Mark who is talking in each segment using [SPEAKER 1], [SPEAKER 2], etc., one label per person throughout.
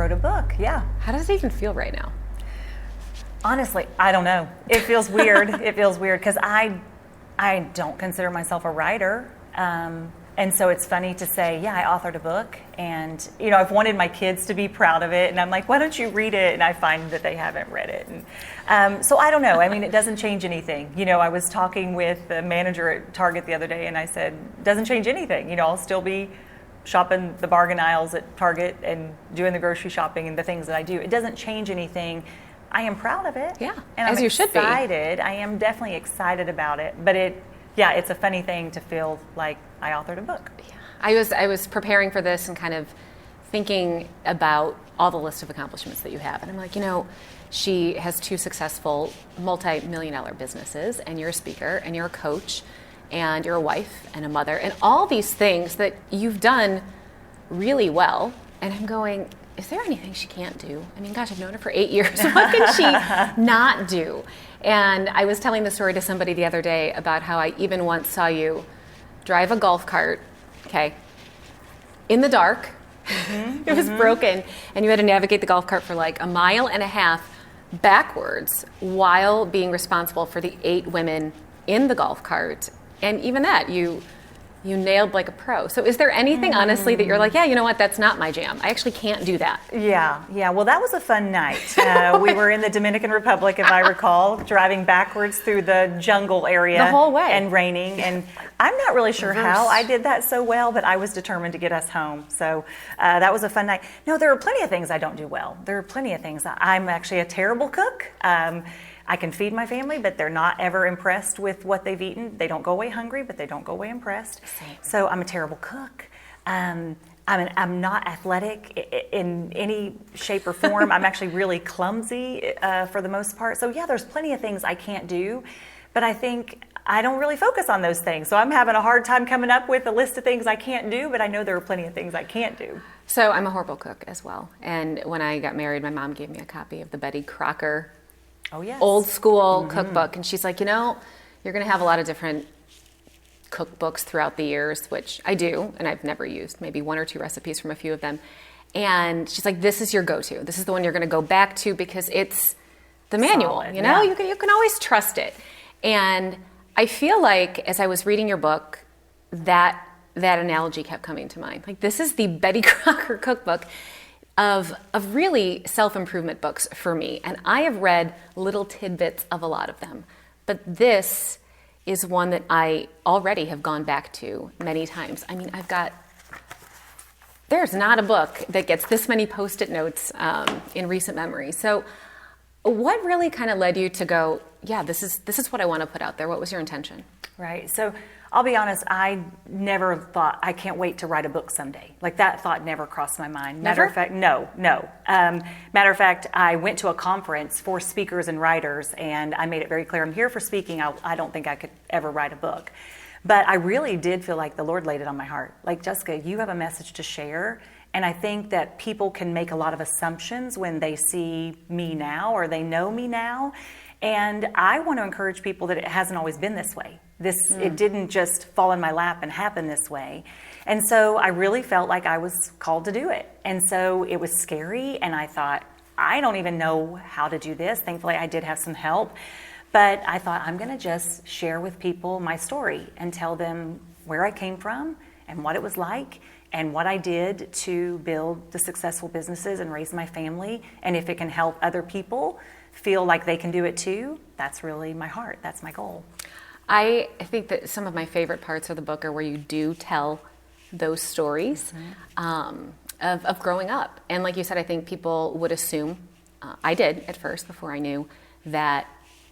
[SPEAKER 1] wrote a book, yeah.
[SPEAKER 2] How does it even feel right now?
[SPEAKER 1] Honestly, I don't know. It feels weird. It feels weird because I don't consider myself a writer. And so it's funny to say, yeah, I authored a book, and I've wanted my kids to be proud of it, and I'm like, why don't you read it? And I find that they haven't read it. And so I don't know. I mean, it doesn't change anything. I was talking with the manager at Target the other day, and I said, it doesn't change anything. I'll still be shopping the bargain aisles at Target and doing the grocery shopping and the things that I do. It doesn't change anything. I am proud of it.
[SPEAKER 2] Yeah,
[SPEAKER 1] and
[SPEAKER 2] as
[SPEAKER 1] I'm
[SPEAKER 2] you should be.
[SPEAKER 1] Excited. I am definitely excited about it, but it's a funny thing to feel like I authored a book.
[SPEAKER 2] Yeah. I was preparing for this and kind of thinking about all the list of accomplishments that you have. And I'm like, she has 2 successful multi-million-dollar businesses, and you're a speaker, and you're a coach, and you're a wife and a mother, and all these things that you've done really well. And I'm going, is there anything she can't do? I mean, gosh, I've known her for 8 years. What can she not do? And I was telling the story to somebody the other day about how I even once saw you drive a golf cart, in the dark. It was broken, and you had to navigate the golf cart for like 1.5 miles backwards while being responsible for the 8 women in the golf cart. And even that, you nailed like a pro. So is there anything, honestly, that you're like, yeah, you know what, that's not my jam. I actually can't do that.
[SPEAKER 1] Yeah. Well, that was a fun night. We were in the Dominican Republic, if I recall, driving backwards through the jungle area.
[SPEAKER 2] The whole way.
[SPEAKER 1] And raining. And I'm not really sure how I did that so well, but I was determined to get us home. So that was a fun night. No, there are plenty of things I don't do well. There are plenty of things. I'm actually a terrible cook. I can feed my family, but they're not ever impressed with what they've eaten. They don't go away hungry, but they don't go away impressed.
[SPEAKER 2] Same.
[SPEAKER 1] So I'm a terrible cook. I'm not athletic in any shape or form. I'm actually really clumsy for the most part. So yeah, there's plenty of things I can't do, but I think I don't really focus on those things. So I'm having a hard time coming up with a list of things I can't do, but I know there are plenty of things I can't do.
[SPEAKER 2] So I'm a horrible cook as well. And when I got married, my mom gave me a copy of the Betty Crocker old school cookbook. And she's like, you're going to have a lot of different cookbooks throughout the years, which I do, and I've never used, maybe 1 or 2 recipes from a few of them. And she's like, this is your go-to. This is the one you're going to go back to because it's the manual.
[SPEAKER 1] Solid,
[SPEAKER 2] you can always trust it. And I feel like as I was reading your book, that analogy kept coming to mind. Like, this is the Betty Crocker cookbook of really self-improvement books for me. And I have read little tidbits of a lot of them. But this is one that I already have gone back to many times. I mean, there's not a book that gets this many Post-it notes in recent memory. So what really kind of led you to go, yeah, this is what I want to put out there? What was your intention?
[SPEAKER 1] Right. So I'll be honest, I never thought, I can't wait to write a book someday. Like, that thought never crossed my mind.
[SPEAKER 2] Never?
[SPEAKER 1] Matter of fact, no. Matter of fact, I went to a conference for speakers and writers, and I made it very clear, I'm here for speaking. I don't think I could ever write a book. But I really did feel like the Lord laid it on my heart. Like, Jessica, you have a message to share. And I think that people can make a lot of assumptions when they see me now or they know me now. And I want to encourage people that it hasn't always been this way. It didn't just fall in my lap and happen this way. And so I really felt like I was called to do it. And so it was scary, and I thought, I don't even know how to do this. Thankfully, I did have some help. But I thought, I'm going to just share with people my story and tell them where I came from and what it was like and what I did to build the successful businesses and raise my family. And if it can help other people feel like they can do it too, that's really my heart. That's my goal.
[SPEAKER 2] I think that some of my favorite parts of the book are where you do tell those stories of growing up. And like you said, I think people would assume, I did at first before I knew, that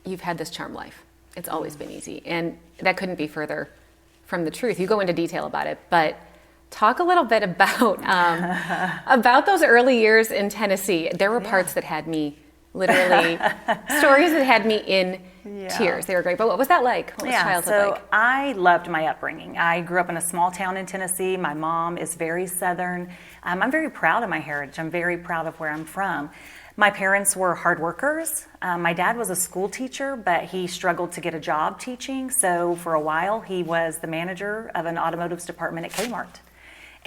[SPEAKER 2] you've had this charmed life. It's always been easy. And that couldn't be further from the truth. You go into detail about it, but talk a little bit about those early years in Tennessee. There were parts that had me literally, stories that had me in tears. They were great. But what was that like? What was childhood like?
[SPEAKER 1] I loved my upbringing. I grew up in a small town in Tennessee. My mom is very Southern. I'm very proud of my heritage. I'm very proud of where I'm from. My parents were hard workers. My dad was a school teacher, but he struggled to get a job teaching. So for a while, he was the manager of an automotives department at Kmart.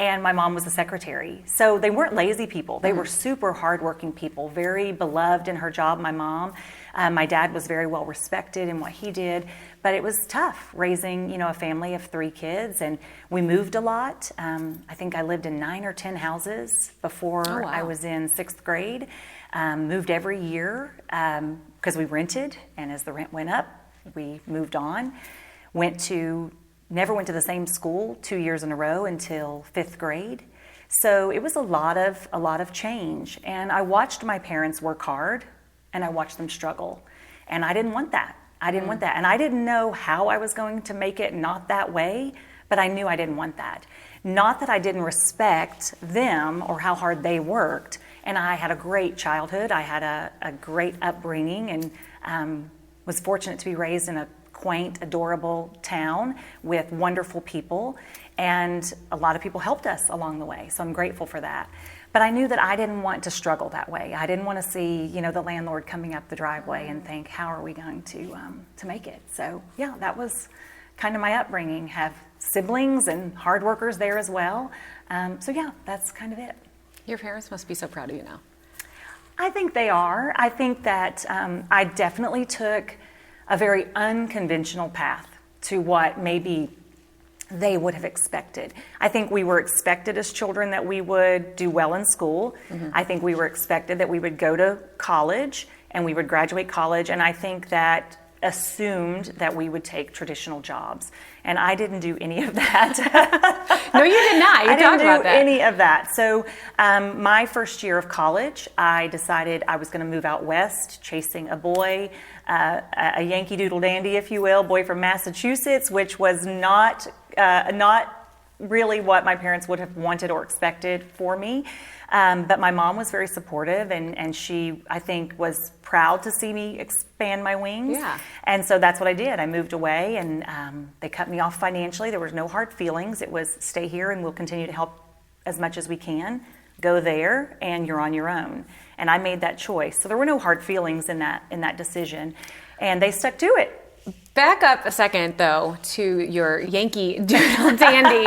[SPEAKER 1] and my mom was the secretary. So they weren't lazy people. They were super hardworking people, very beloved in her job, my mom. My dad was very well respected in what he did, but it was tough raising, a family of 3 kids, and we moved a lot. I think I lived in 9 or 10 houses before I was in 6th grade. Moved every year because we rented, and as the rent went up, we moved on. Never went to the same school 2 years in a row until 5th grade. So it was a lot of change, and I watched my parents work hard, and I watched them struggle, and I didn't want that. And I didn't know how I was going to make it not that way, but I knew I didn't want that. Not that I didn't respect them or how hard they worked, and I had a great childhood. I had a great upbringing, and was fortunate to be raised in a quaint, adorable town with wonderful people, and a lot of people helped us along the way, so I'm grateful for that. But I knew that I didn't want to struggle that way. I didn't want to see, the landlord coming up the driveway and think, how are we going to make it? So yeah, that was kind of my upbringing. Have siblings and hard workers there as well. So yeah, that's kind of it.
[SPEAKER 2] Your parents must be so proud of you now.
[SPEAKER 1] I think they are. I think that I definitely took a very unconventional path to what maybe they would have expected. I think we were expected as children that we would do well in school. I think we were expected that we would go to college and we would graduate college, and I think that assumed that we would take traditional jobs. And I didn't do any of that.
[SPEAKER 2] No, you did not. You
[SPEAKER 1] I
[SPEAKER 2] talked
[SPEAKER 1] didn't
[SPEAKER 2] about
[SPEAKER 1] do
[SPEAKER 2] that.
[SPEAKER 1] any of that. So my first year of college, I decided I was going to move out west, chasing a boy, a Yankee Doodle dandy, if you will, boy from Massachusetts, which was not really what my parents would have wanted or expected for me. But my mom was very supportive, and she, I think, was proud to see me expand my wings.
[SPEAKER 2] Yeah.
[SPEAKER 1] And so that's what I did. I moved away, and they cut me off financially. There was no hard feelings. It was stay here, and we'll continue to help as much as we can. Go there, and you're on your own. And I made that choice. So there were no hard feelings in that decision, and they stuck to it.
[SPEAKER 2] Back up a second, though, to your Yankee Doodle dandy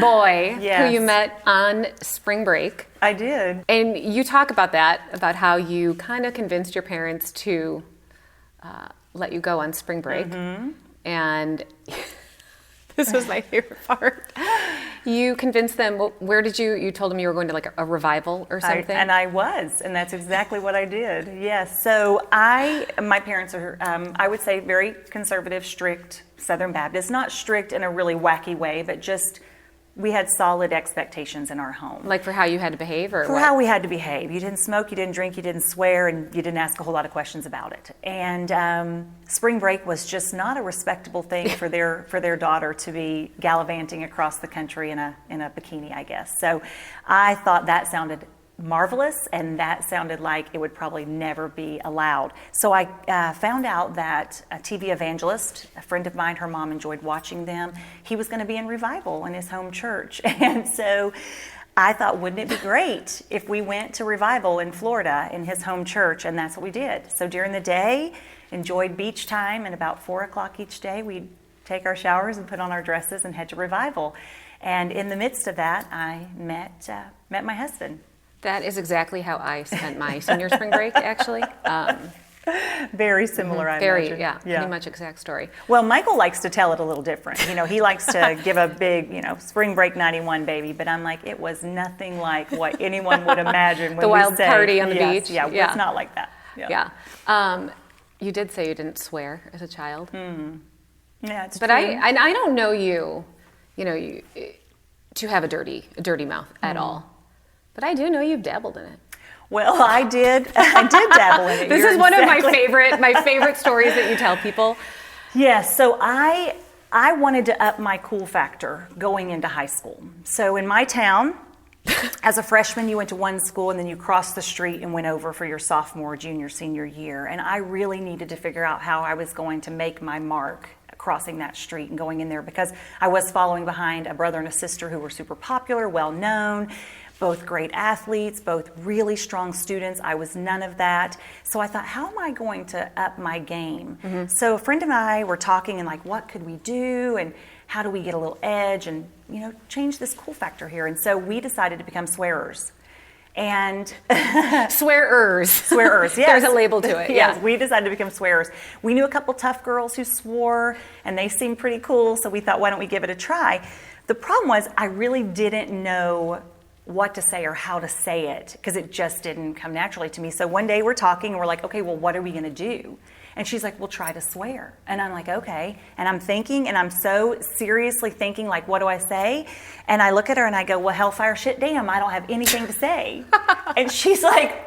[SPEAKER 2] boy
[SPEAKER 1] Yes.
[SPEAKER 2] who you met on spring break.
[SPEAKER 1] I did.
[SPEAKER 2] And you talk about that, about how you kind of convinced your parents to let you go on spring break. And this was my favorite part. You convinced them, where did you told them you were going to like a revival or something?
[SPEAKER 1] I was, and that's exactly what I did. Yes. So my parents are, I would say, very conservative, strict Southern Baptist. Not strict in a really wacky way, but just we had solid expectations in our home.
[SPEAKER 2] Like for how you had to behave, or
[SPEAKER 1] for
[SPEAKER 2] what?
[SPEAKER 1] how we had to behave. You didn't smoke, you didn't drink, you didn't swear, and you didn't ask a whole lot of questions about it. And spring break was just not a respectable thing for their daughter to be gallivanting across the country in a bikini, I guess. So I thought that sounded marvelous, and that sounded like it would probably never be allowed. So I found out that a TV evangelist, a friend of mine, her mom enjoyed watching them, he was going to be in revival in his home church. And so I thought, wouldn't it be great if we went to revival in Florida in his home church? And that's what we did. So during the day, enjoyed beach time, and about 4 o'clock each day, we'd take our showers and put on our dresses and head to revival. And in the midst of that, I met my husband.
[SPEAKER 2] That is exactly how I spent my senior spring break, actually.
[SPEAKER 1] Very similar, I
[SPEAKER 2] Very,
[SPEAKER 1] imagine.
[SPEAKER 2] yeah, pretty much exact story.
[SPEAKER 1] Well, Michael likes to tell it a little different. He likes to give a big, spring break 91, baby. But I'm like, it was nothing like what anyone would imagine when
[SPEAKER 2] The wild
[SPEAKER 1] say,
[SPEAKER 2] party on the
[SPEAKER 1] yes,
[SPEAKER 2] beach.
[SPEAKER 1] Yeah,
[SPEAKER 2] Yeah.
[SPEAKER 1] it's not like that.
[SPEAKER 2] Yeah. You did say you didn't swear as a child.
[SPEAKER 1] Yeah, it's
[SPEAKER 2] But
[SPEAKER 1] true.
[SPEAKER 2] I don't know you to have a dirty mouth at all. But I do know you've dabbled in it.
[SPEAKER 1] Well, I did dabble in it.
[SPEAKER 2] This is one of my favorite stories that you tell people.
[SPEAKER 1] Yes, so I wanted to up my cool factor going into high school. So in my town, as a freshman, you went to one school and then you crossed the street and went over for your sophomore, junior, senior year. And I really needed to figure out how I was going to make my mark crossing that street and going in there, because I was following behind a brother and a sister who were super popular, well known, both great athletes, both really strong students. I was none of that. So I thought, how am I going to up my game? So a friend and I were talking and like, what could we do? And how do we get a little edge and, change this cool factor here? And so we decided to become swearers. And
[SPEAKER 2] swearers,
[SPEAKER 1] yes.
[SPEAKER 2] There's a label to it.
[SPEAKER 1] Yes,
[SPEAKER 2] Yeah.
[SPEAKER 1] we decided to become swearers. We knew a couple tough girls who swore, and they seemed pretty cool, so we thought, why don't we give it a try? The problem was I really didn't know what to say or how to say it because it just didn't come naturally to me. So one day we're talking and we're like, okay, well, what are we going to do? And she's like, well, try to swear. And I'm like, okay. And I'm thinking, and I'm so seriously thinking, like, what do I say? And I look at her and I go, well, hellfire, shit, damn, I don't have anything to say. And she's like,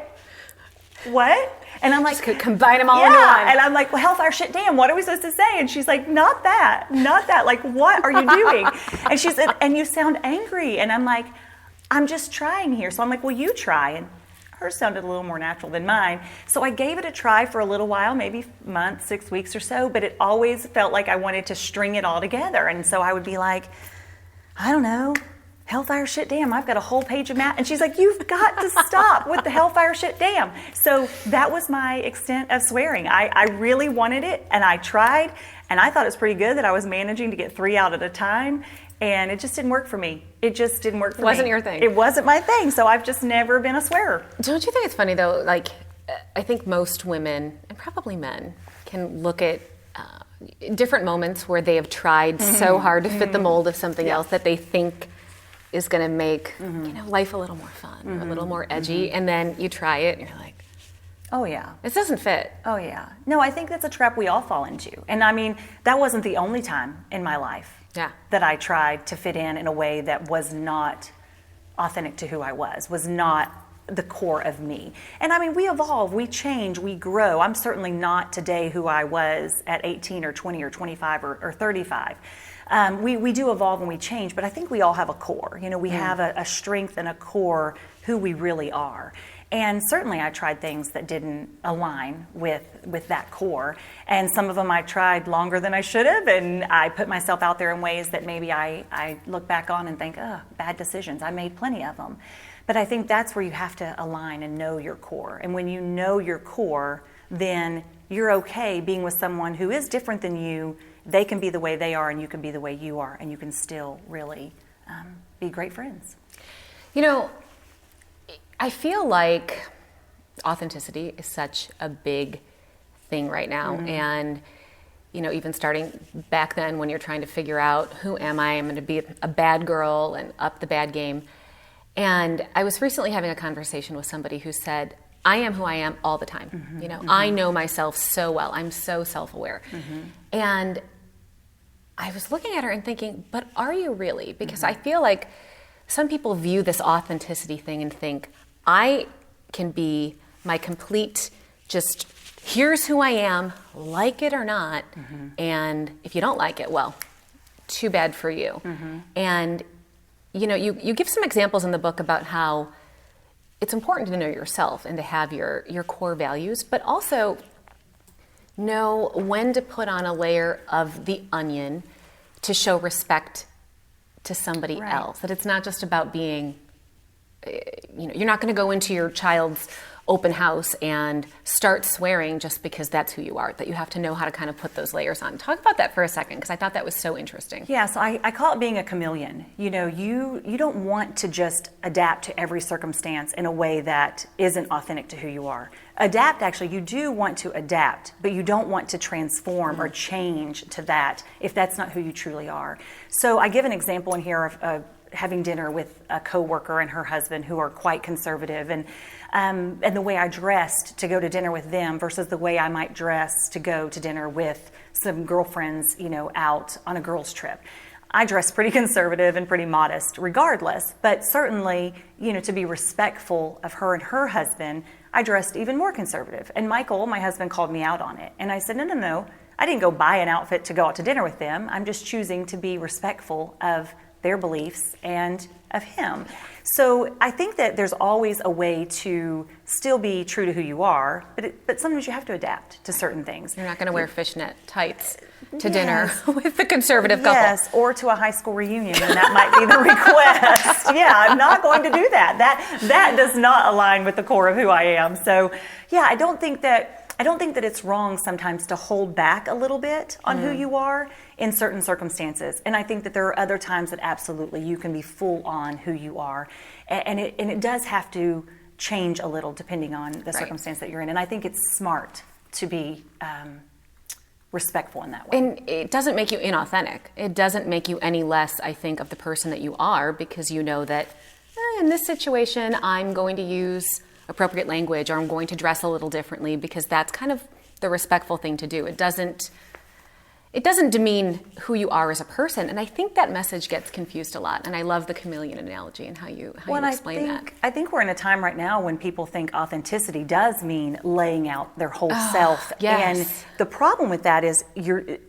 [SPEAKER 1] what? And I'm like,
[SPEAKER 2] just could combine them all into one.
[SPEAKER 1] And I'm like, well, hellfire, shit, damn, what are we supposed to say? And she's like, not that. Like, what are you doing? And she said, and you sound angry. And I'm like, I'm just trying here. So I'm like, well, you try. And hers sounded a little more natural than mine. So I gave it a try for a little while, maybe a month, 6 weeks or so, but it always felt like I wanted to string it all together. And so I would be like, I don't know, hellfire, shit, damn, I've got a whole page of math. And she's like, you've got to stop with the hellfire, shit, damn. So that was my extent of swearing. I really wanted it, and I tried, and I thought it was pretty good that I was managing to get 3 out at a time. And it just didn't work for me. It just didn't work for me.
[SPEAKER 2] Wasn't your thing.
[SPEAKER 1] It wasn't my thing. So I've just never been a swearer.
[SPEAKER 2] Don't you think it's funny though? Like, I think most women and probably men can look at different moments where they have tried so hard to fit the mold of something else that they think is going to make life a little more fun or a little more edgy, and then you try it and you're like,
[SPEAKER 1] oh yeah,
[SPEAKER 2] this doesn't fit.
[SPEAKER 1] Oh yeah. No, I think that's a trap we all fall into. And I mean, that wasn't the only time in my life that I tried to fit in a way that was not authentic to who I was not the core of me. And I mean, we evolve, we change, we grow. I'm certainly not today who I was at 18 or 20 or 25 or 35. We do evolve and we change, but I think we all have a core. We have a strength and a core who we really are. And certainly I tried things that didn't align with that core. And some of them I tried longer than I should have, and I put myself out there in ways that maybe I look back on and think, oh, bad decisions. I made plenty of them. But I think that's where you have to align and know your core. And when you know your core, then you're okay being with someone who is different than you. They can be the way they are, and you can be the way you are, and you can still really be great friends.
[SPEAKER 2] I feel like authenticity is such a big thing right now. And, even starting back then when you're trying to figure out who am I, I'm going to be a bad girl and up the bad game. And I was recently having a conversation with somebody who said, I am who I am all the time. I know myself so well. I'm so self-aware. And I was looking at her and thinking, but are you really? Because I feel like some people view this authenticity thing and think, I can be my complete, just here's who I am, like it or not. And if you don't like it, well, too bad for you. And, you give some examples in the book about how it's important to know yourself and to have your core values, but also know when to put on a layer of the onion to show respect to somebody else. That it's not just about being, you're not going to go into your child's open house and start swearing just because that's who you are, that you have to know how to kind of put those layers on. Talk about that for a second, because I thought that was so interesting.
[SPEAKER 1] Yeah, so I call it being a chameleon. You don't want to just adapt to every circumstance in a way that isn't authentic to who you are. You do want to adapt, but you don't want to transform or change to that if that's not who you truly are. So I give an example in here of having dinner with a coworker and her husband who are quite conservative, and the way I dressed to go to dinner with them versus the way I might dress to go to dinner with some girlfriends, out on a girls' trip. I dress pretty conservative and pretty modest regardless, but certainly, to be respectful of her and her husband, I dressed even more conservative. And Michael, my husband, called me out on it. And I said, no, I didn't go buy an outfit to go out to dinner with them. I'm just choosing to be respectful of their beliefs and of him. So I think that there's always a way to still be true to who you are, but sometimes you have to adapt to certain things.
[SPEAKER 2] You're not going to wear fishnet tights to dinner with the conservative couple.
[SPEAKER 1] Yes, or to a high school reunion, and that might be the request. Yeah, I'm not going to do that. That does not align with the core of who I am. So, yeah, I don't think that. I don't think that it's wrong sometimes to hold back a little bit on who you are in certain circumstances. And I think that there are other times that absolutely you can be full on who you are. And it does have to change a little depending on the circumstance that you're in. And I think it's smart to be respectful in that way.
[SPEAKER 2] And it doesn't make you inauthentic. It doesn't make you any less, I think, of the person that you are, because you know that in this situation, I'm going to use appropriate language, or I'm going to dress a little differently, because that's kind of the respectful thing to do. It doesn't demean who you are as a person. And I think that message gets confused a lot. And I love the chameleon analogy and how you explain that.
[SPEAKER 1] I think we're in a time right now when people think authenticity does mean laying out their whole self.
[SPEAKER 2] Yes.
[SPEAKER 1] And the problem with that is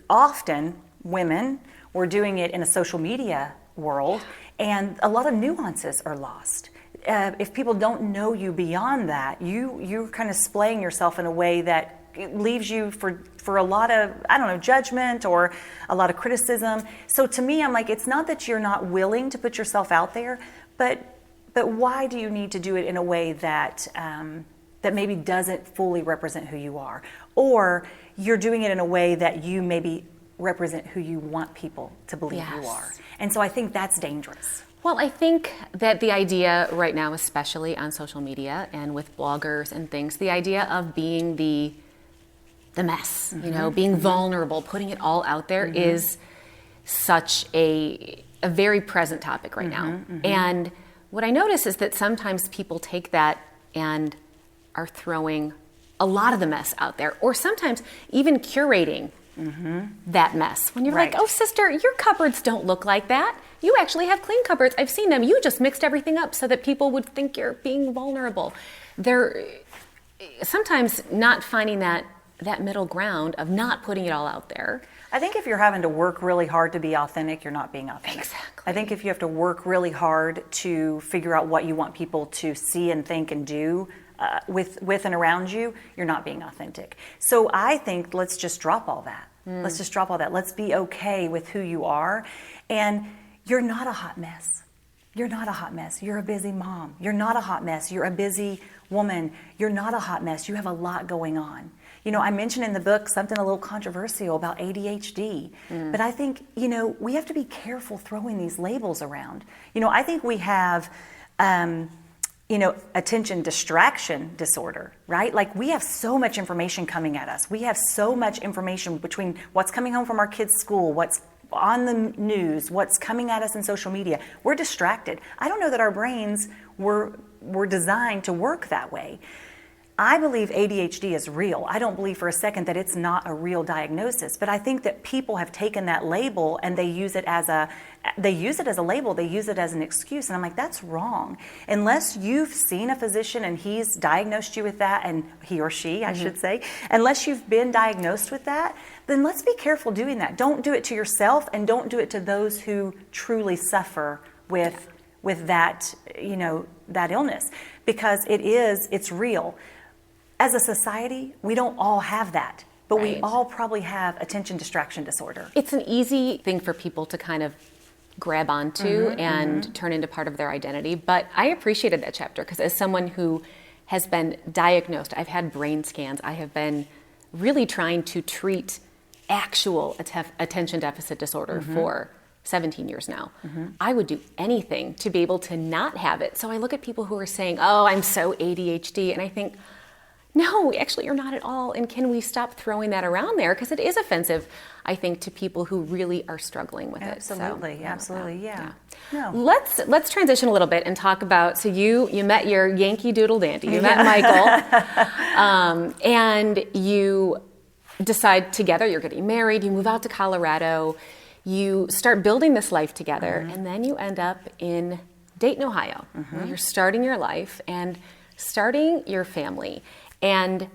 [SPEAKER 1] often women, we're doing it in a social media world, and a lot of nuances are lost. If people don't know you beyond that, you're kind of splaying yourself in a way that it leaves you for a lot of, judgment or a lot of criticism. So to me, I'm like, it's not that you're not willing to put yourself out there, but why do you need to do it in a way that that maybe doesn't fully represent who you are? Or you're doing it in a way that you maybe represent who you want people to believe you are. And so I think that's dangerous.
[SPEAKER 2] Well, I think that the idea right now, especially on social media and with bloggers and things, the idea of being the mess, being vulnerable, putting it all out there is such a very present topic right now. And what I notice is that sometimes people take that and are throwing a lot of the mess out there, or sometimes even curating that mess. When you're like, oh, sister, your cupboards don't look like that. You actually have clean cupboards. I've seen them. You just mixed everything up so that people would think you're being vulnerable. They're sometimes not finding that middle ground of not putting it all out there.
[SPEAKER 1] I think if you're having to work really hard to be authentic, you're not being authentic.
[SPEAKER 2] Exactly.
[SPEAKER 1] I think if you have to work really hard to figure out what you want people to see and think and do with and around you, you're not being authentic. So I think let's just drop all that. Let's just drop all that. Let's be okay with who you are. And you're not a hot mess. You're not a hot mess. You're a busy mom. You're not a hot mess. You're a busy woman. You're not a hot mess. You have a lot going on. I mentioned in the book something a little controversial about ADHD, but I think, we have to be careful throwing these labels around. I think we have, attention distraction disorder, right? Like we have so much information coming at us. We have so much information between what's coming home from our kids' school, what's on the news, what's coming at us in social media. We're distracted. I don't know that our brains were designed to work that way. I believe ADHD is real. I don't believe for a second that it's not a real diagnosis, but I think that people have taken that label and they use it as a label, they use it as an excuse, and I'm like, that's wrong. Unless you've seen a physician and he's diagnosed you with that, and he or she, I should say, unless you've been diagnosed with that, then let's be careful doing that. Don't do it to yourself, and don't do it to those who truly suffer with that, that illness, because it's real. As a society, we don't all have that, but we all probably have attention distraction disorder.
[SPEAKER 2] It's an easy thing for people to kind of grab onto and turn into part of their identity. But I appreciated that chapter because as someone who has been diagnosed, I've had brain scans, I have been really trying to treat actual attention deficit disorder for 17 years now. I would do anything to be able to not have it. So I look at people who are saying, oh, I'm so ADHD, and I think, no, actually you're not at all. And can we stop throwing that around there? Because it is offensive, I think, to people who really are struggling with it.
[SPEAKER 1] Absolutely, yeah. No.
[SPEAKER 2] Let's transition a little bit and talk about, so you met your Yankee Doodle Dandy, you met Michael, and you decide together you're getting married, you move out to Colorado, you start building this life together, and then you end up in Dayton, Ohio, where you're starting your life and starting your family. And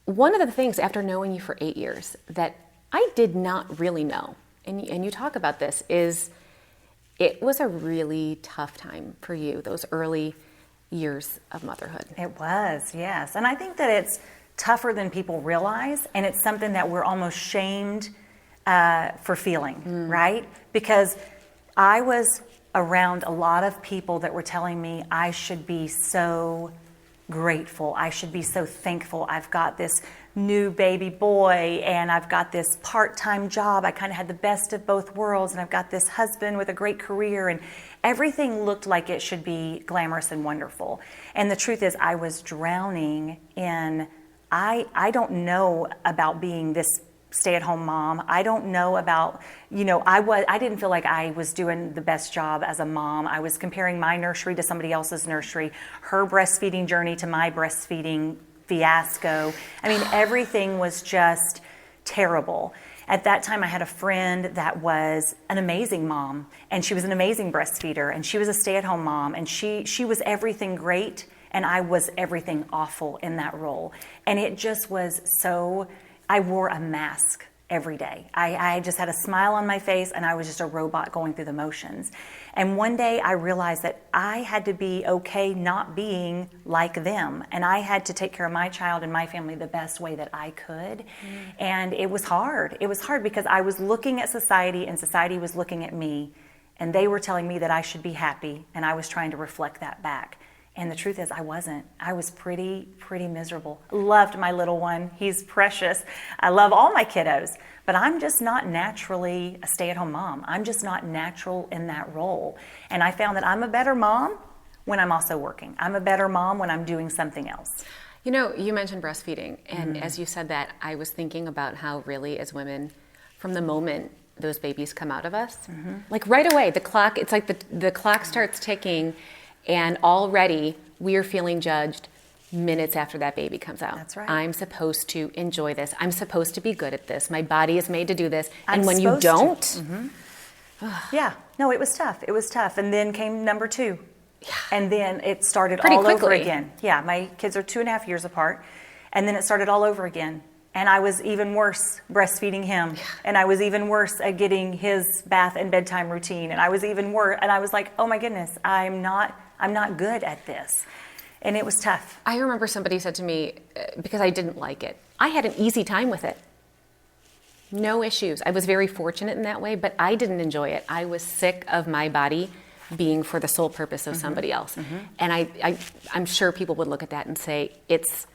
[SPEAKER 2] one of the things, after knowing you for 8 years, that I did not really know, and you talk about this, is it was a really tough time for you, those early years of motherhood.
[SPEAKER 1] It was, yes. And I think that it's tougher than people realize, and it's something that we're almost shamed for feeling, right? Because I was around a lot of people that were telling me I should be so grateful. I should be so thankful. I've got this new baby boy and I've got this part-time job. I kind of had the best of both worlds, and I've got this husband with a great career, and everything looked like it should be glamorous and wonderful. And the truth is, I was drowning in, I don't know about being this stay-at-home mom. I don't know about, I didn't feel like I was doing the best job as a mom. I was comparing my nursery to somebody else's nursery, her breastfeeding journey to my breastfeeding fiasco. I mean, everything was just terrible. At that time, I had a friend that was an amazing mom, and she was an amazing breastfeeder, and she was a stay-at-home mom, and she was everything great, and I was everything awful in that role. And it just was so, I wore a mask every day. I just had a smile on my face, and I was just a robot going through the motions. And one day I realized that I had to be okay not being like them, and I had to take care of my child and my family the best way that I could. And it was hard. It was hard because I was looking at society, and society was looking at me, and they were telling me that I should be happy, and I was trying to reflect that back. And the truth is, I wasn't. I was pretty miserable. Loved my little one. He's precious. I love all my kiddos, but I'm just not naturally a stay-at-home mom. I'm just not natural in that role. And I found that I'm a better mom when I'm also working. I'm a better mom when I'm doing something else.
[SPEAKER 2] You know, you mentioned breastfeeding, and as you said that, I was thinking about how really as women, from the moment those babies come out of us, like right away, the clock, it's like the clock starts ticking, and already we are feeling judged minutes after that baby comes out.
[SPEAKER 1] That's right.
[SPEAKER 2] I'm supposed to enjoy this. I'm supposed to be good at this. My body is made to do this. And
[SPEAKER 1] I'm
[SPEAKER 2] when you
[SPEAKER 1] supposed
[SPEAKER 2] don't...
[SPEAKER 1] Yeah, no, it was tough. It was tough. And then came number 2.
[SPEAKER 2] Yeah.
[SPEAKER 1] And then it started
[SPEAKER 2] Pretty
[SPEAKER 1] all over
[SPEAKER 2] quickly.
[SPEAKER 1] again. Yeah, my kids are 2.5 years apart. And then it started all over again. And I was even worse breastfeeding him. Yeah. And I was even worse at getting his bath and bedtime routine. And I was even worse. And I was like, oh my goodness, I'm not good at this. And it was tough.
[SPEAKER 2] I remember somebody said to me, because I didn't like it, I had an easy time with it. No issues. I was very fortunate in that way, but I didn't enjoy it. I was sick of my body being for the sole purpose of somebody else. And I'm sure people would look at that and say, it's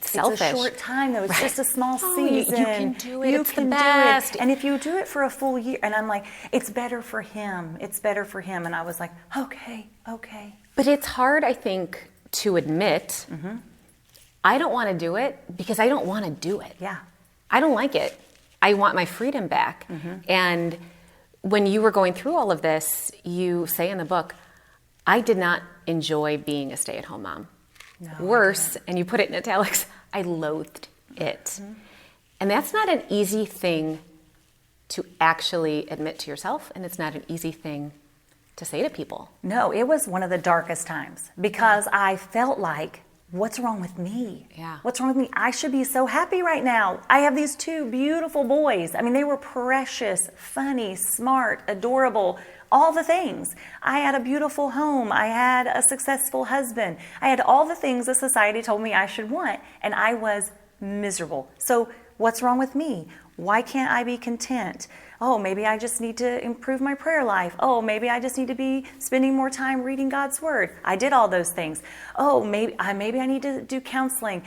[SPEAKER 2] selfish.
[SPEAKER 1] It's a short time, though. It's just a small season.
[SPEAKER 2] You can do it.
[SPEAKER 1] You
[SPEAKER 2] it's
[SPEAKER 1] can
[SPEAKER 2] the best.
[SPEAKER 1] do it. And if you do it for a full year, and I'm like, it's better for him. It's better for him. And I was like, okay.
[SPEAKER 2] But it's hard, I think, to admit, I don't want to do it because I don't want to do it.
[SPEAKER 1] Yeah.
[SPEAKER 2] I don't like it. I want my freedom back. And when you were going through all of this, you say in the book, I did not enjoy being a stay-at-home mom.
[SPEAKER 1] No,
[SPEAKER 2] Worse, and you put it in italics, I loathed it. And that's not an easy thing to actually admit to yourself, and it's not an easy thing to say to people.
[SPEAKER 1] No, it was one of the darkest times because I felt like, what's wrong with me?
[SPEAKER 2] Yeah.
[SPEAKER 1] What's wrong with me? I should be so happy right now. I have these 2 beautiful boys. I mean, they were precious, funny, smart, adorable, all the things. I had a beautiful home. I had a successful husband. I had all the things that society told me I should want, and I was miserable. So what's wrong with me? Why can't I be content? Oh, maybe I just need to improve my prayer life. Oh, maybe I just need to be spending more time reading God's word. I did all those things. Oh, maybe I need to do counseling.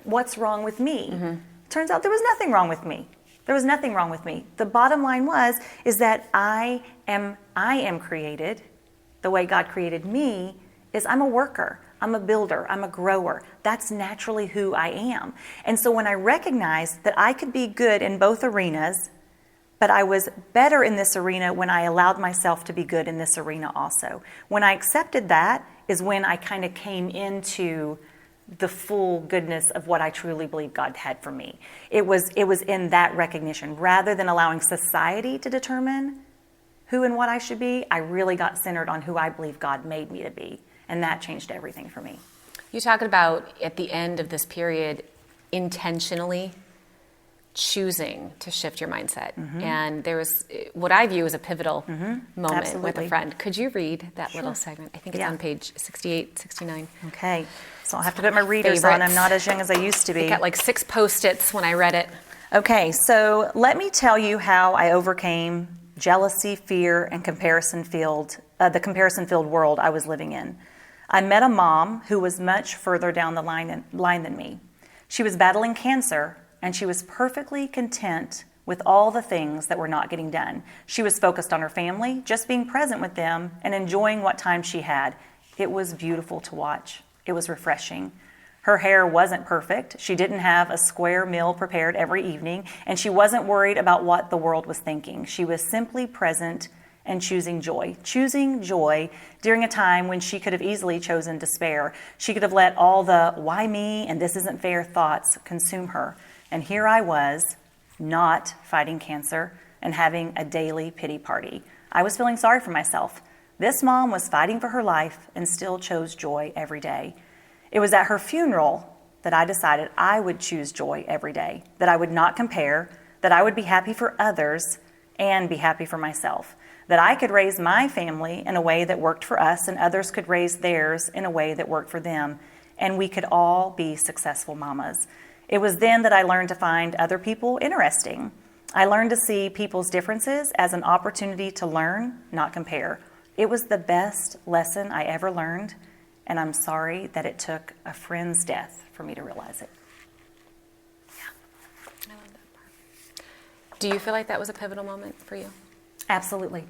[SPEAKER 1] What's wrong with me? Turns out there was nothing wrong with me. There was nothing wrong with me. The bottom line is that I am created the way God created me. I'm a worker. I'm a builder. I'm a grower. That's naturally who I am. And so when I recognized that I could be good in both arenas, but I was better in this arena when I allowed myself to be good in this arena also. When I accepted that is when I kind of came into the full goodness of what I truly believe God had for me. It was in that recognition. Rather than allowing society to determine who and what I should be, I really got centered on who I believe God made me to be. And that changed everything for me.
[SPEAKER 2] You talked about, at the end of this period, intentionally choosing to shift your mindset. And there was what I view as a pivotal moment
[SPEAKER 1] Absolutely.
[SPEAKER 2] with a friend. Could you read that little segment? I think it's on page 68, 69.
[SPEAKER 1] Okay. So I'll have to put my readers on. I'm not as young as I used to be.
[SPEAKER 2] I got like 6 Post-its when I read it.
[SPEAKER 1] Okay, so let me tell you how I overcame jealousy, fear, and the comparison-filled world I was living in. I met a mom who was much further down the line than me. She was battling cancer, and she was perfectly content with all the things that were not getting done. She was focused on her family, just being present with them and enjoying what time she had. It was beautiful to watch. It was refreshing. Her hair wasn't perfect. She didn't have a square meal prepared every evening, and she wasn't worried about what the world was thinking. She was simply present and choosing joy during a time when she could have easily chosen despair. She could have let all the why me and this isn't fair thoughts consume her. And here I was, not fighting cancer and having a daily pity party. I was feeling sorry for myself. This mom was fighting for her life and still chose joy every day. It was at her funeral that I decided I would choose joy every day, that I would not compare, that I would be happy for others and be happy for myself, that I could raise my family in a way that worked for us and others could raise theirs in a way that worked for them, and we could all be successful mamas. It was then that I learned to find other people interesting. I learned to see people's differences as an opportunity to learn, not compare. It was the best lesson I ever learned, and I'm sorry that it took a friend's death for me to realize it.
[SPEAKER 2] Yeah, I love that part. Do you feel like that was a pivotal moment for you?
[SPEAKER 1] Absolutely.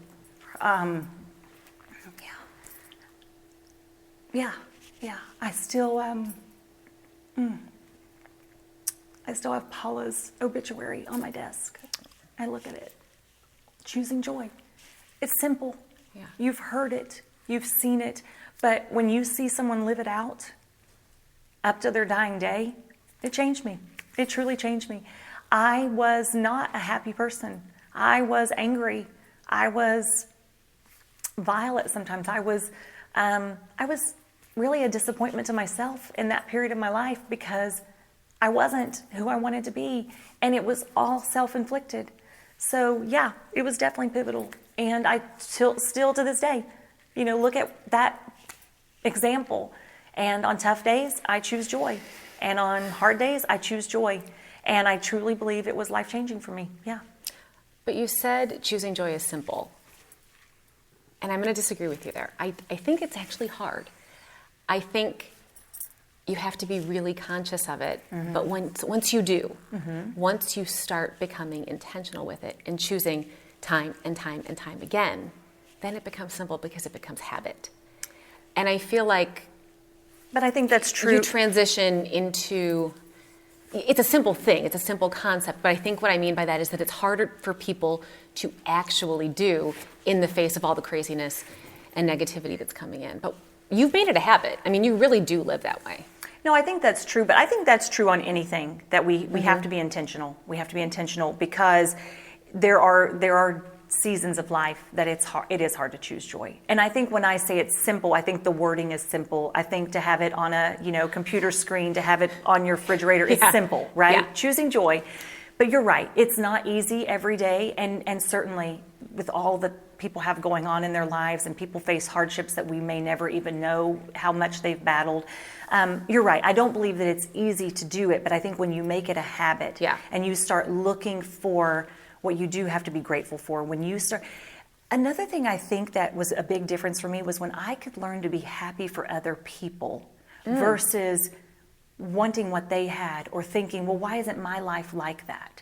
[SPEAKER 1] Yeah. I still have Paula's obituary on my desk. I look at it. Choosing joy. It's simple.
[SPEAKER 2] Yeah.
[SPEAKER 1] You've heard it. You've seen it. But when you see someone live it out up to their dying day, it changed me. It truly changed me. I was not a happy person. I was angry. I was violent sometimes. I was really a disappointment to myself in that period of my life because I wasn't who I wanted to be, and it was all self-inflicted. So yeah, it was definitely pivotal, and I still to this day, look at that example. And on tough days, I choose joy, and on hard days, I choose joy, and I truly believe it was life-changing for me. Yeah.
[SPEAKER 2] But you said choosing joy is simple. And I'm going to disagree with you there. I think it's actually hard. I think you have to be really conscious of it. Mm-hmm. But once you do, mm-hmm. once you start becoming intentional with it and choosing time and time and time again, then it becomes simple because it becomes habit. And I feel like...
[SPEAKER 1] But I think that's true.
[SPEAKER 2] You transition into... It's a simple thing. It's a simple concept. But I think what I mean by that is that it's harder for people to actually do in the face of all the craziness and negativity that's coming in. But you've made it a habit. I mean, you really do live that way.
[SPEAKER 1] No, I think that's true. But I think that's true on anything that we
[SPEAKER 2] mm-hmm.
[SPEAKER 1] have to be intentional. We have to be intentional because there are seasons of life that it is hard to choose joy. And I think when I say it's simple, I think the wording is simple. I think to have it on a computer screen, to have it on your refrigerator is simple, right?
[SPEAKER 2] Yeah.
[SPEAKER 1] Choosing joy. But you're right, it's not easy every day, and certainly with all that people have going on in their lives, and people face hardships that we may never even know how much they've battled. You're right, I don't believe that it's easy to do it, but I think when you make it a habit and you start looking for what you do have to be grateful for, when you start... Another thing I think that was a big difference for me was when I could learn to be happy for other people versus wanting what they had or thinking, well, why isn't my life like that?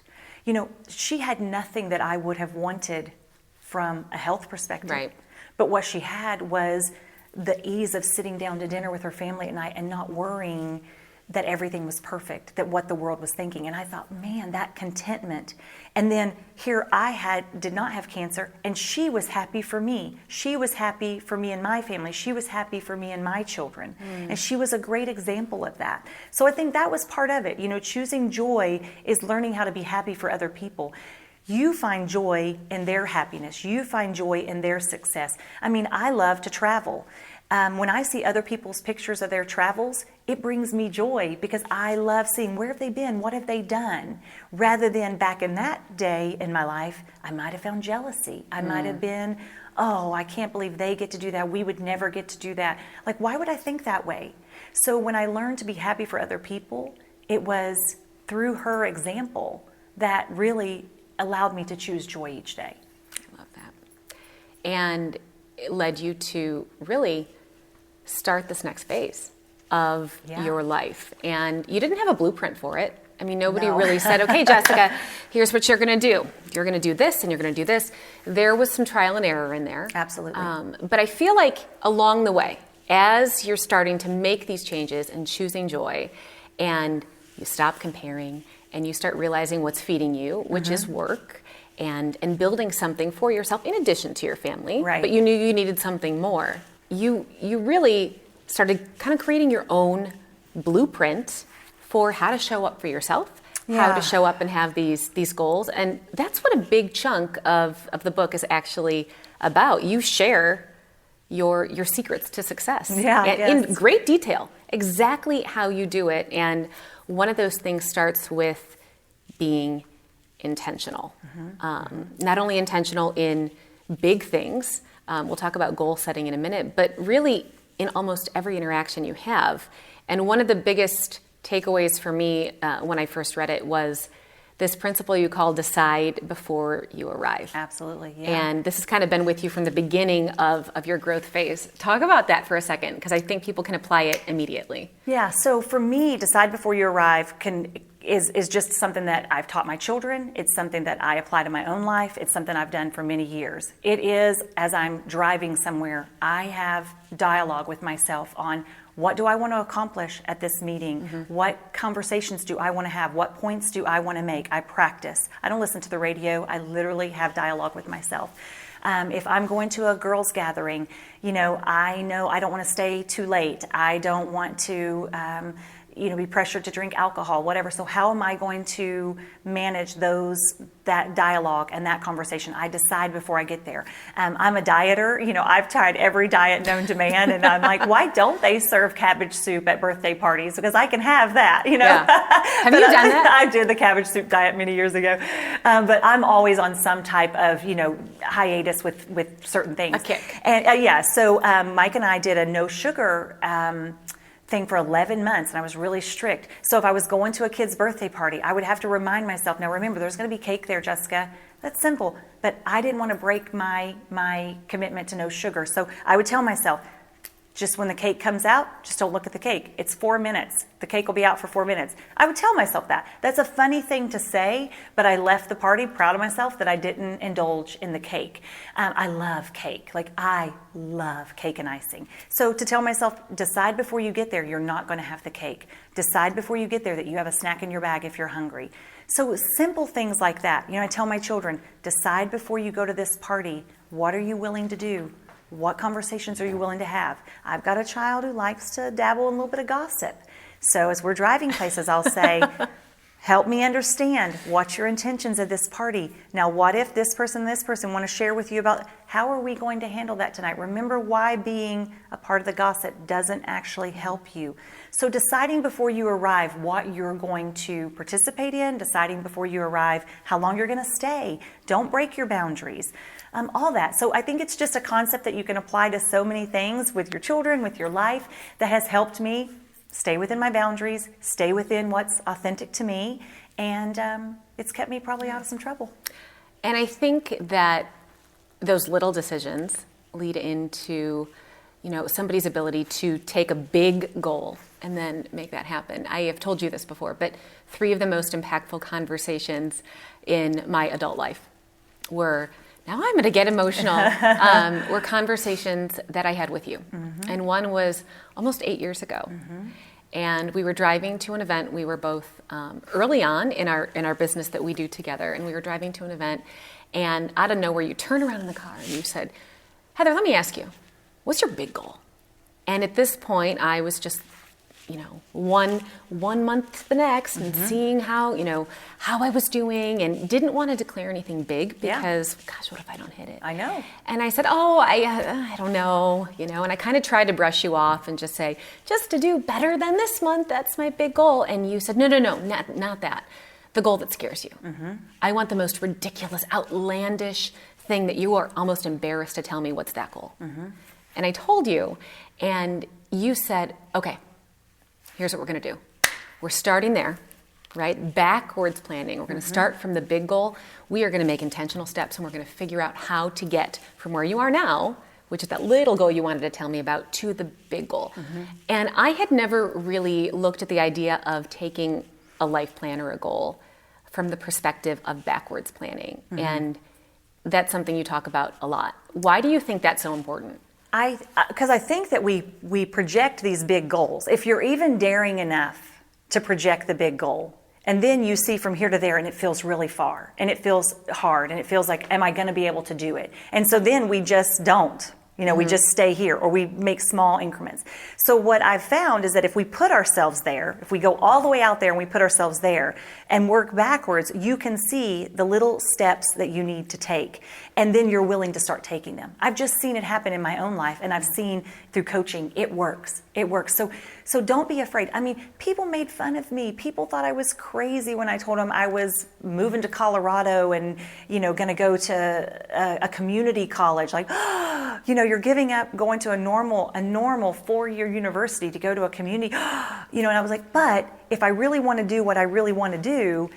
[SPEAKER 1] She had nothing that I would have wanted from a health perspective.
[SPEAKER 2] Right.
[SPEAKER 1] But what she had was the ease of sitting down to dinner with her family at night and not worrying that everything was perfect, that what the world was thinking. And I thought, man, that contentment. And then here I did not have cancer, and she was happy for me. She was happy for me and my family. She was happy for me and my children. And she was a great example of that. So I think that was part of it. Choosing joy is learning how to be happy for other people. You find joy in their happiness. You find joy in their success. I mean, I love to travel. When I see other people's pictures of their travels, it brings me joy because I love seeing where have they been, what have they done, rather than back in that day in my life, I might have found jealousy. I might have been, oh, I can't believe they get to do that. We would never get to do that. Like, why would I think that way? So when I learned to be happy for other people, it was through her example that really allowed me to choose joy each day.
[SPEAKER 2] I love that. And it led you to really start this next phase of your life. And you didn't have a blueprint for it. I mean, nobody really said, okay, Jessica, here's what you're going to do. You're going to do this and you're going to do this. There was some trial and error in there.
[SPEAKER 1] Absolutely.
[SPEAKER 2] But I feel like along the way, as you're starting to make these changes and choosing joy, and you stop comparing and you start realizing what's feeding you, which is work, and building something for yourself in addition to your family,
[SPEAKER 1] right.
[SPEAKER 2] But you knew you needed something more. You really started kind of creating your own blueprint for how to show up for yourself, how to show up and have these goals. And that's what a big chunk of the book is actually about. You share your secrets to success in great detail, exactly how you do it. And one of those things starts with being intentional. Not only intentional in big things, we'll talk about goal setting in a minute, but really in almost every interaction you have. And one of the biggest takeaways for me when I first read it was this principle you call decide before you arrive.
[SPEAKER 1] Absolutely, yeah.
[SPEAKER 2] And this has kind of been with you from the beginning of your growth phase. Talk about that for a second, because I think people can apply it immediately.
[SPEAKER 1] Yeah, so for me, decide before you arrive is just something that I've taught my children. It's something that I apply to my own life. It's something I've done for many years. It is, as I'm driving somewhere, I have dialogue with myself on what do I want to accomplish at this meeting? What conversations do I want to have? What points do I want to make? I practice. I don't listen to the radio. I literally have dialogue with myself. If I'm going to a girls' gathering, know I don't want to stay too late. I don't want to be pressured to drink alcohol, whatever. So how am I going to manage that dialogue and that conversation? I decide before I get there. I'm a dieter. I've tried every diet known to man, and I'm like, why don't they serve cabbage soup at birthday parties? Because I can have that,
[SPEAKER 2] Yeah. Have you done that?
[SPEAKER 1] I did the cabbage soup diet many years ago. But I'm always on some type of, hiatus with certain things.
[SPEAKER 2] A kick.
[SPEAKER 1] And so Mike and I did a no sugar thing for 11 months, and I was really strict. So if I was going to a kid's birthday party, I would have to remind myself, now remember, there's going to be cake there, Jessica. That's simple. But I didn't want to break my commitment to no sugar. So I would tell myself, just when the cake comes out, just don't look at the cake. It's 4 minutes. The cake will be out for 4 minutes. I would tell myself that. That's a funny thing to say, but I left the party proud of myself that I didn't indulge in the cake. I love cake. I love cake and icing. So to tell myself, decide before you get there, you're not going to have the cake. Decide before you get there that you have a snack in your bag if you're hungry. So simple things like that. I tell my children, decide before you go to this party, what are you willing to do? What conversations are you willing to have? I've got a child who likes to dabble in a little bit of gossip. So as we're driving places, I'll say, help me understand what's your intentions at this party. Now, what if this person and this person want to share with you about how are we going to handle that tonight? Remember why being a part of the gossip doesn't actually help you. So deciding before you arrive what you're going to participate in, deciding before you arrive how long you're going to stay. Don't break your boundaries. All that. So I think it's just a concept that you can apply to so many things with your children, with your life, that has helped me stay within my boundaries, stay within what's authentic to me, and it's kept me probably out of some trouble.
[SPEAKER 2] And I think that those little decisions lead into, somebody's ability to take a big goal and then make that happen. I have told you this before, but 3 of the most impactful conversations in my adult life were, now I'm going to get emotional, were conversations that I had with you. And one was almost 8 years ago. And we were driving to an event. We were both early on in our business that we do together. And we were driving to an event. And out of nowhere, you turn around in the car and you said, Heather, let me ask you, what's your big goal? And at this point, I was just, one month to the next and seeing how I was doing, and didn't want to declare anything big because, gosh, what if I don't hit it?
[SPEAKER 1] I know.
[SPEAKER 2] And I said, I don't know, and I kind of tried to brush you off and just say, just to do better than this month, that's my big goal. And you said, no, not that. The goal that scares you. I want the most ridiculous, outlandish thing that you are almost embarrassed to tell me what's that goal. And I told you, and you said, okay, here's what we're going to do. We're starting there, right? Backwards planning. We're going to start from the big goal. We are going to make intentional steps, and we're going to figure out how to get from where you are now, which is that little goal you wanted to tell me about, to the big goal. And I had never really looked at the idea of taking a life plan or a goal from the perspective of backwards planning. And that's something you talk about a lot. Why do you think that's so important?
[SPEAKER 1] Because I think that we project these big goals. If you're even daring enough to project the big goal, and then you see from here to there and it feels really far and it feels hard and it feels like, am I going to be able to do it? And so then we just don't. We just stay here, or we make small increments. So what I've found is that if we put ourselves there, if we go all the way out there and we put ourselves there and work backwards, you can see the little steps that you need to take. And then you're willing to start taking them. I've just seen it happen in my own life, and I've seen through coaching, it works. It works. So don't be afraid. I mean, people made fun of me. People thought I was crazy when I told them I was moving to Colorado and, going to go to a community college. Like, you're giving up going to a normal 4-year university to go to a community, and I was like, but if I really want to do what I really want to do,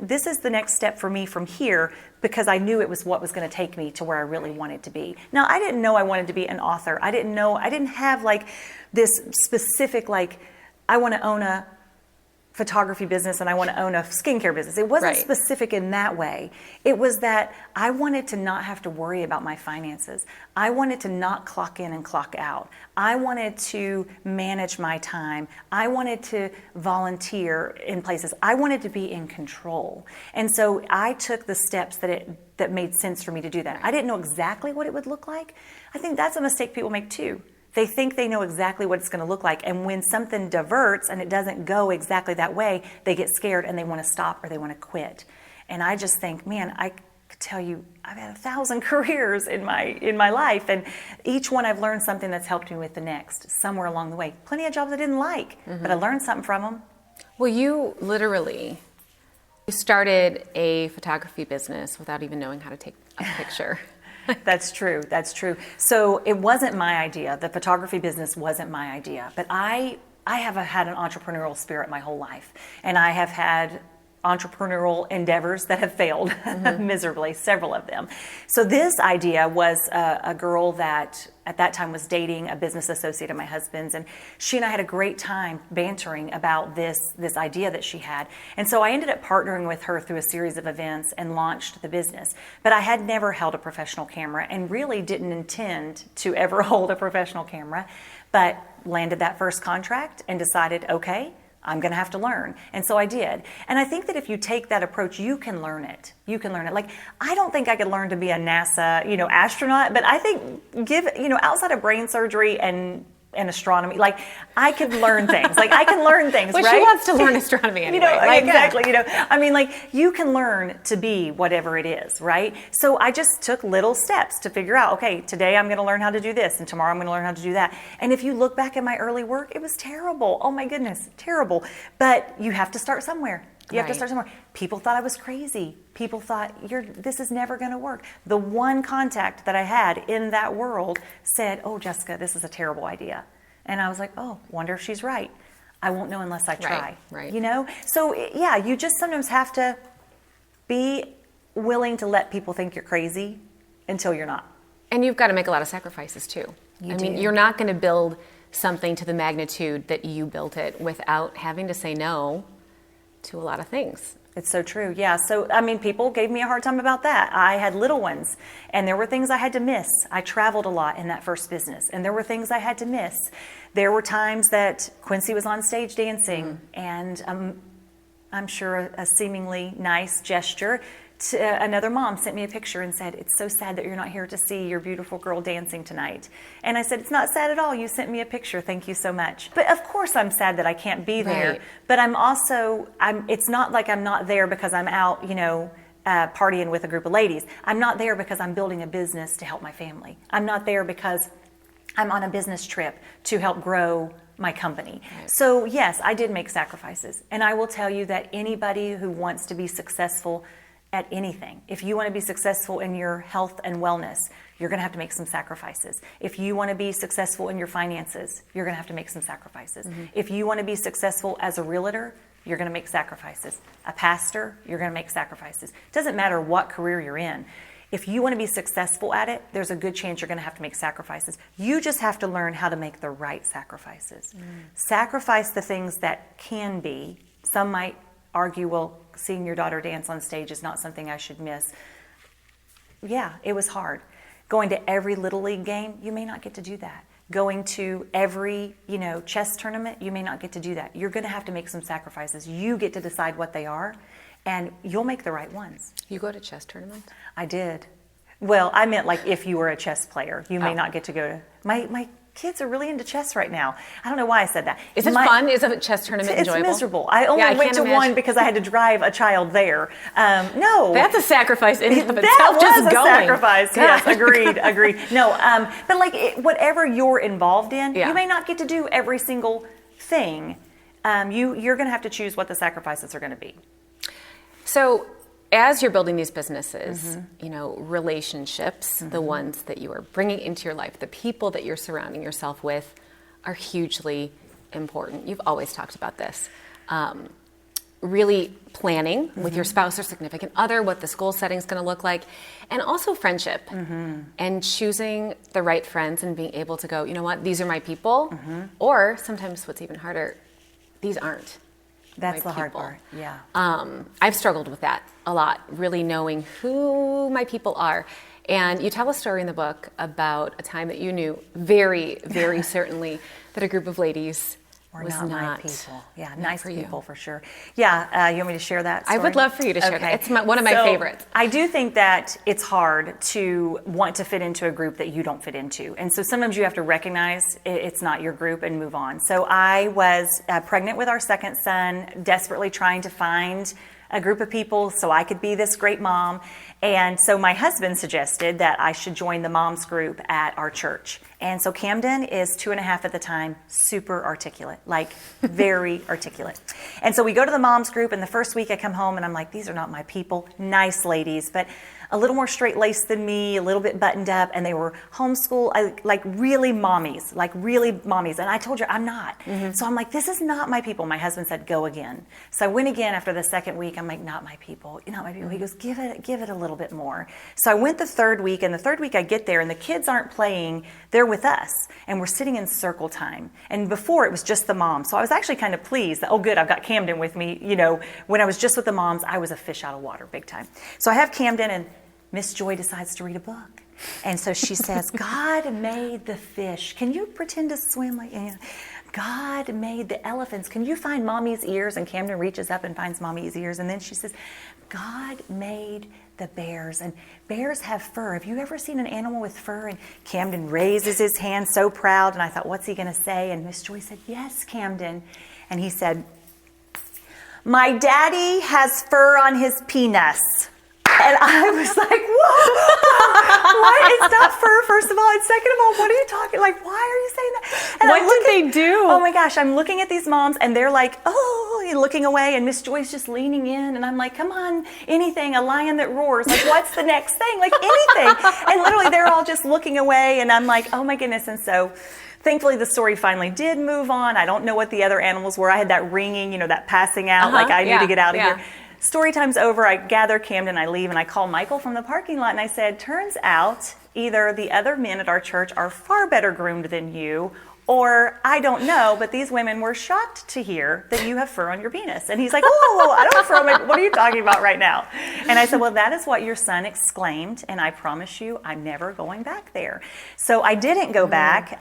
[SPEAKER 1] this is the next step for me from here, because I knew it was what was going to take me to where I really wanted to be. Now, I didn't know I wanted to be an author. I didn't have this specific, I want to own a photography business and I want to own a skincare business. It wasn't specific in that way. It was that I wanted to not have to worry about my finances. I wanted to not clock in and clock out. I wanted to manage my time. I wanted to volunteer in places. I wanted to be in control. And so I took the steps that made sense for me to do that. I didn't know exactly what it would look like. I think that's a mistake people make too. They think they know exactly what it's going to look like. And when something diverts and it doesn't go exactly that way, they get scared and they want to stop or they want to quit. And I just think, man, I could tell you, I've had 1,000 careers in my life. And each one I've learned something that's helped me with the next, somewhere along the way. Plenty of jobs I didn't like, but I learned something from them.
[SPEAKER 2] Well, you started a photography business without even knowing how to take a picture.
[SPEAKER 1] That's true. So it wasn't my idea. The photography business wasn't my idea. But I have had an entrepreneurial spirit my whole life. And I have had entrepreneurial endeavors that have failed miserably, several of them. So this idea was a girl that at that time was dating a business associate of my husband's, and she and I had a great time bantering about this idea that she had. And so I ended up partnering with her through a series of events and launched the business. But I had never held a professional camera and really didn't intend to ever hold a professional camera, but landed that first contract and decided, okay, I'm going to have to learn. And so I did. And I think that if you take that approach, you can learn it. Like, I don't think I could learn to be a NASA, astronaut, but I think outside of brain surgery and astronomy, I could learn things. I can learn things,
[SPEAKER 2] well,
[SPEAKER 1] right?
[SPEAKER 2] She wants to learn astronomy anyway.
[SPEAKER 1] Exactly. You can learn to be whatever it is, right? So I just took little steps to figure out, okay, today I'm going to learn how to do this, and tomorrow I'm going to learn how to do that. And if you look back at my early work, it was terrible. Oh my goodness, terrible. But you have to start somewhere. You have to start somewhere. People thought I was crazy. People thought, this is never going to work. The one contact that I had in that world said, oh, Jessica, this is a terrible idea. And I was like, oh, wonder if she's right. I won't know unless I try.
[SPEAKER 2] Right.
[SPEAKER 1] So, yeah, you just sometimes have to be willing to let people think you're crazy until you're not.
[SPEAKER 2] And you've got to make a lot of sacrifices, too. I mean, you're not going to build something to the magnitude that you built it without having to say no to a lot of things.
[SPEAKER 1] It's so true. Yeah. So, people gave me a hard time about that. I had little ones, and there were things I had to miss. I traveled a lot in that first business, and there were things I had to miss. There were times that Quincy was on stage dancing, and I'm sure a seemingly nice gesture. Another mom sent me a picture and said, it's so sad that you're not here to see your beautiful girl dancing tonight. And I said, it's not sad at all. You sent me a picture. Thank you so much. But of course I'm sad that I can't be there.
[SPEAKER 2] Right.
[SPEAKER 1] But it's not like I'm not there because I'm out, partying with a group of ladies. I'm not there because I'm building a business to help my family. I'm not there because I'm on a business trip to help grow my company. Right. So yes, I did make sacrifices. And I will tell you that anybody who wants to be successful at anything, if you want to be successful in your health and wellness, you're going to have to make some sacrifices. If you want to be successful in your finances, you're going to have to make some sacrifices. If you want to be successful as a realtor, you're going to make sacrifices. A pastor, you're going to make sacrifices. It doesn't matter what career you're in. If you want to be successful at it, there's a good chance you're going to have to make sacrifices. You just have to learn how to make the right sacrifices. Sacrifice the things that can be. Some might argue, well, seeing your daughter dance on stage is not something I should miss. Yeah, it was hard. Going to every Little League game, you may not get to do that. Going to every, chess tournament, you may not get to do that. You're going to have to make some sacrifices. You get to decide what they are, and you'll make the right ones.
[SPEAKER 2] You go to chess tournaments?
[SPEAKER 1] I did. Well, I meant like if you were a chess player, you may not get to go to. My kids are really into chess right now. I don't know why I said that.
[SPEAKER 2] Is it fun? Is a chess tournament enjoyable?
[SPEAKER 1] It's miserable. I only went to one because I had to drive a child there. No.
[SPEAKER 2] That's a sacrifice in and of itself,
[SPEAKER 1] that was
[SPEAKER 2] just
[SPEAKER 1] a
[SPEAKER 2] going.
[SPEAKER 1] Sacrifice.
[SPEAKER 2] God.
[SPEAKER 1] Yes, agreed. No, but like whatever you're involved in,
[SPEAKER 2] Yeah.
[SPEAKER 1] you may not get to do every single thing. You're going to have to choose what the sacrifices are going to be.
[SPEAKER 2] So as you're building these businesses, relationships, the ones that you are bringing into your life, the people that you're surrounding yourself with are hugely important. You've always talked about this. Really planning with your spouse or significant other, what the school setting is going to look like, and also friendship and choosing the right friends and being able to go, you know what, these are my people, or sometimes what's even harder, these aren't.
[SPEAKER 1] That's
[SPEAKER 2] my
[SPEAKER 1] the hard
[SPEAKER 2] people.
[SPEAKER 1] part, yeah.
[SPEAKER 2] I've struggled with that a lot, really knowing who my people are. And you tell a story in the book about a time that you knew very, very certainly that a group of ladies was
[SPEAKER 1] not my
[SPEAKER 2] not
[SPEAKER 1] people. Yeah, nice
[SPEAKER 2] for you.
[SPEAKER 1] people for sure. Yeah, you want me to share that story?
[SPEAKER 2] I would love for you to share that. It's one of my
[SPEAKER 1] So,
[SPEAKER 2] favorites.
[SPEAKER 1] I do think that it's hard to want to fit into a group that you don't fit into. And so sometimes you have to recognize it's not your group and move on. So I was pregnant with our second son, desperately trying to find a group of people so I could be this great mom. And so my husband suggested that I should join the moms group at our church. And so Camden is 2.5 at the time, super articulate, like very articulate. And so we go to the moms group, and the first week I come home and I'm like, these are not my people, nice ladies, but a little more straight-laced than me, a little bit buttoned up, and they were homeschool, like really mommies. And I told you, I'm not. So I'm like, this is not my people. My husband said, go again. So I went again after the second week. I'm like, not my people, not my people. He goes, give it a little bit more. So I went the third week, and the third week I get there, and the kids aren't playing. They're with us, and we're sitting in circle time. And before, it was just the moms. So I was actually kind of pleased that, oh, good, I've got Camden with me. When I was just with the moms, I was a fish out of water big time. So I have Camden, and Miss Joy decides to read a book. And so she says, God made the fish. Can you pretend to swim like God made the elephants. Can you find mommy's ears? And Camden reaches up and finds mommy's ears. And then she says, God made the bears. And bears have fur. Have you ever seen an animal with fur? And Camden raises his hand so proud. And I thought, what's he going to say? And Miss Joy said, yes, Camden. And he said, my daddy has fur on his penis. And I was like, whoa, what? It's not fur, first of all. And second of all, what are you talking? Like, why are you saying that? And
[SPEAKER 2] what did they do?
[SPEAKER 1] Oh my gosh, I'm looking at these moms and they're like, oh, you're looking away. And Miss Joy's just leaning in. And I'm like, come on, anything, a lion that roars. Like, what's the next thing? Like anything. And literally they're all just looking away. And I'm like, oh my goodness. And so thankfully, the story finally did move on. I don't know what the other animals were. I had that ringing, that passing out. Like I knew to get out of here. Story time's over. I gather Camden, I leave, and I call Michael from the parking lot, and I said, turns out either the other men at our church are far better groomed than you, or I don't know, but these women were shocked to hear that you have fur on your penis. And he's like, oh, I don't have fur on my, what are you talking about right now? And I said, well, that is what your son exclaimed, and I promise you I'm never going back there. So I didn't go back.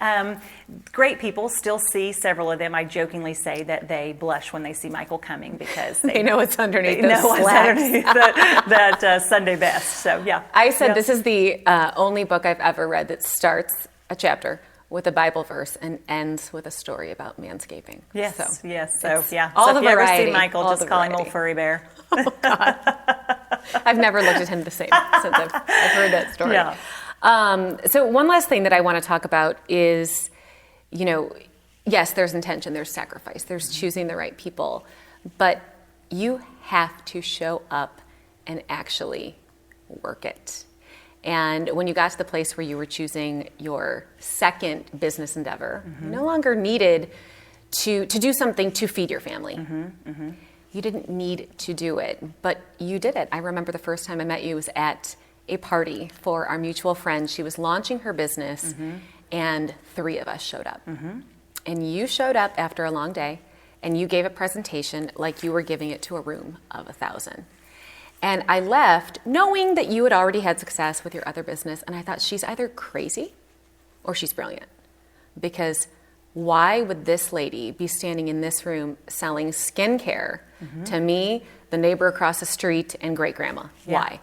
[SPEAKER 1] Great people, still see several of them. I jokingly say that they blush when they see Michael coming because
[SPEAKER 2] they know it's underneath
[SPEAKER 1] those
[SPEAKER 2] slacks.
[SPEAKER 1] What's underneath that Sunday best. So yeah.
[SPEAKER 2] I said this is the only book I've ever read that starts a chapter with a Bible verse and ends with a story about manscaping.
[SPEAKER 1] Yes,
[SPEAKER 2] so,
[SPEAKER 1] yes. So yeah.
[SPEAKER 2] All
[SPEAKER 1] so
[SPEAKER 2] the
[SPEAKER 1] if you
[SPEAKER 2] variety.
[SPEAKER 1] ever see Michael,
[SPEAKER 2] All
[SPEAKER 1] just
[SPEAKER 2] the
[SPEAKER 1] call him
[SPEAKER 2] variety.
[SPEAKER 1] old furry bear.
[SPEAKER 2] Oh God. I've never looked at him the same since I've heard that story.
[SPEAKER 1] Yeah.
[SPEAKER 2] So one last thing that I want to talk about is, yes, there's intention, there's sacrifice, there's choosing the right people, but you have to show up and actually work it. And when you got to the place where you were choosing your second business endeavor, you no longer needed to do something to feed your family. You didn't need to do it, but you did it. I remember the first time I met you was at a party for our mutual friend. She was launching her business, and 3 of us showed up. And you showed up after a long day, and you gave a presentation like you were giving it to a room of 1,000. And I left knowing that you had already had success with your other business, and I thought, she's either crazy or she's brilliant. Because why would this lady be standing in this room selling skincare to me, the neighbor across the street, and great-grandma?
[SPEAKER 1] Yeah.
[SPEAKER 2] Why?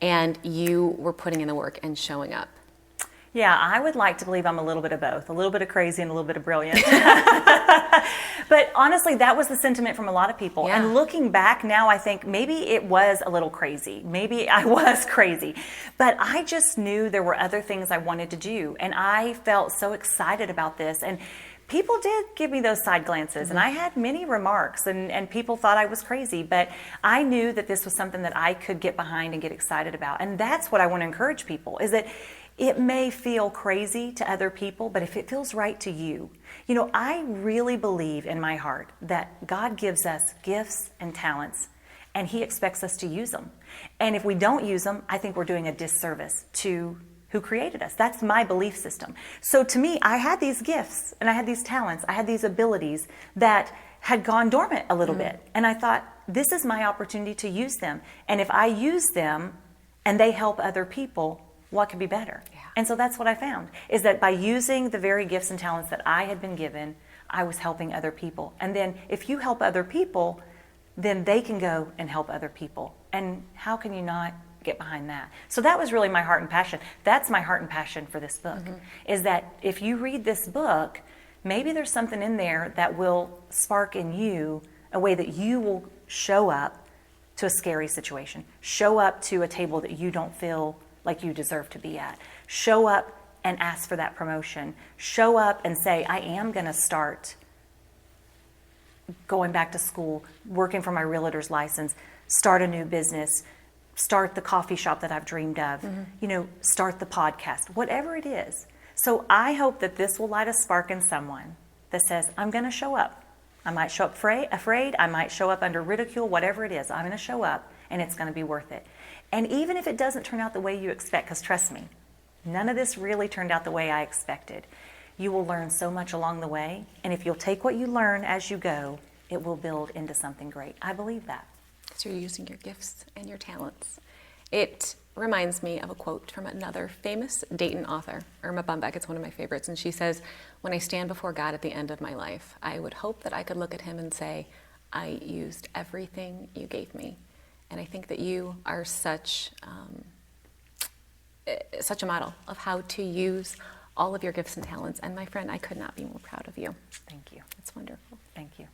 [SPEAKER 2] And you were putting in the work and showing up.
[SPEAKER 1] Yeah, I would like to believe I'm a little bit of both, a little bit of crazy and a little bit of brilliant. But honestly, that was the sentiment from a lot of people.
[SPEAKER 2] Yeah.
[SPEAKER 1] And looking back now, I think maybe it was a little crazy. Maybe I was crazy. But I just knew there were other things I wanted to do. And I felt so excited about this. And people did give me those side glances. And I had many remarks. And people thought I was crazy. But I knew that this was something that I could get behind and get excited about. And that's what I want to encourage people, is that it may feel crazy to other people, but if it feels right to you, you know, I really believe in my heart that God gives us gifts and talents, and He expects us to use them. And if we don't use them, I think we're doing a disservice to who created us. That's my belief system. So to me, I had these gifts and I had these talents, I had these abilities that had gone dormant a little bit. And I thought, this is my opportunity to use them. And if I use them and they help other people, what could be better?
[SPEAKER 2] Yeah.
[SPEAKER 1] And so that's what I found, is that by using the very gifts and talents that I had been given, I was helping other people. And then if you help other people, then they can go and help other people. And how can you not get behind that? So that was really my heart and passion. That's my heart and passion for this book, is that if you read this book, maybe there's something in there that will spark in you a way that you will show up to a scary situation, show up to a table that you don't feel like you deserve to be at. Show up and ask for that promotion. Show up and say, I am going to start going back to school, working for my realtor's license, start a new business, start the coffee shop that I've dreamed of, you know, start the podcast, whatever it is. So I hope that this will light a spark in someone that says, I'm going to show up. I might show up afraid, I might show up under ridicule, whatever it is, I'm going to show up and it's going to be worth it. And even if it doesn't turn out the way you expect, because trust me, none of this really turned out the way I expected. You will learn so much along the way, and if you'll take what you learn as you go, it will build into something great. I believe that.
[SPEAKER 2] So you're using your gifts and your talents. It reminds me of a quote from another famous Dayton author, Irma Bumbeck. It's one of my favorites, and she says, when I stand before God at the end of my life, I would hope that I could look at Him and say, I used everything you gave me. And I think that you are such a model of how to use all of your gifts and talents. And my friend, I could not be more proud of you.
[SPEAKER 1] Thank you.
[SPEAKER 2] It's wonderful.
[SPEAKER 1] Thank you.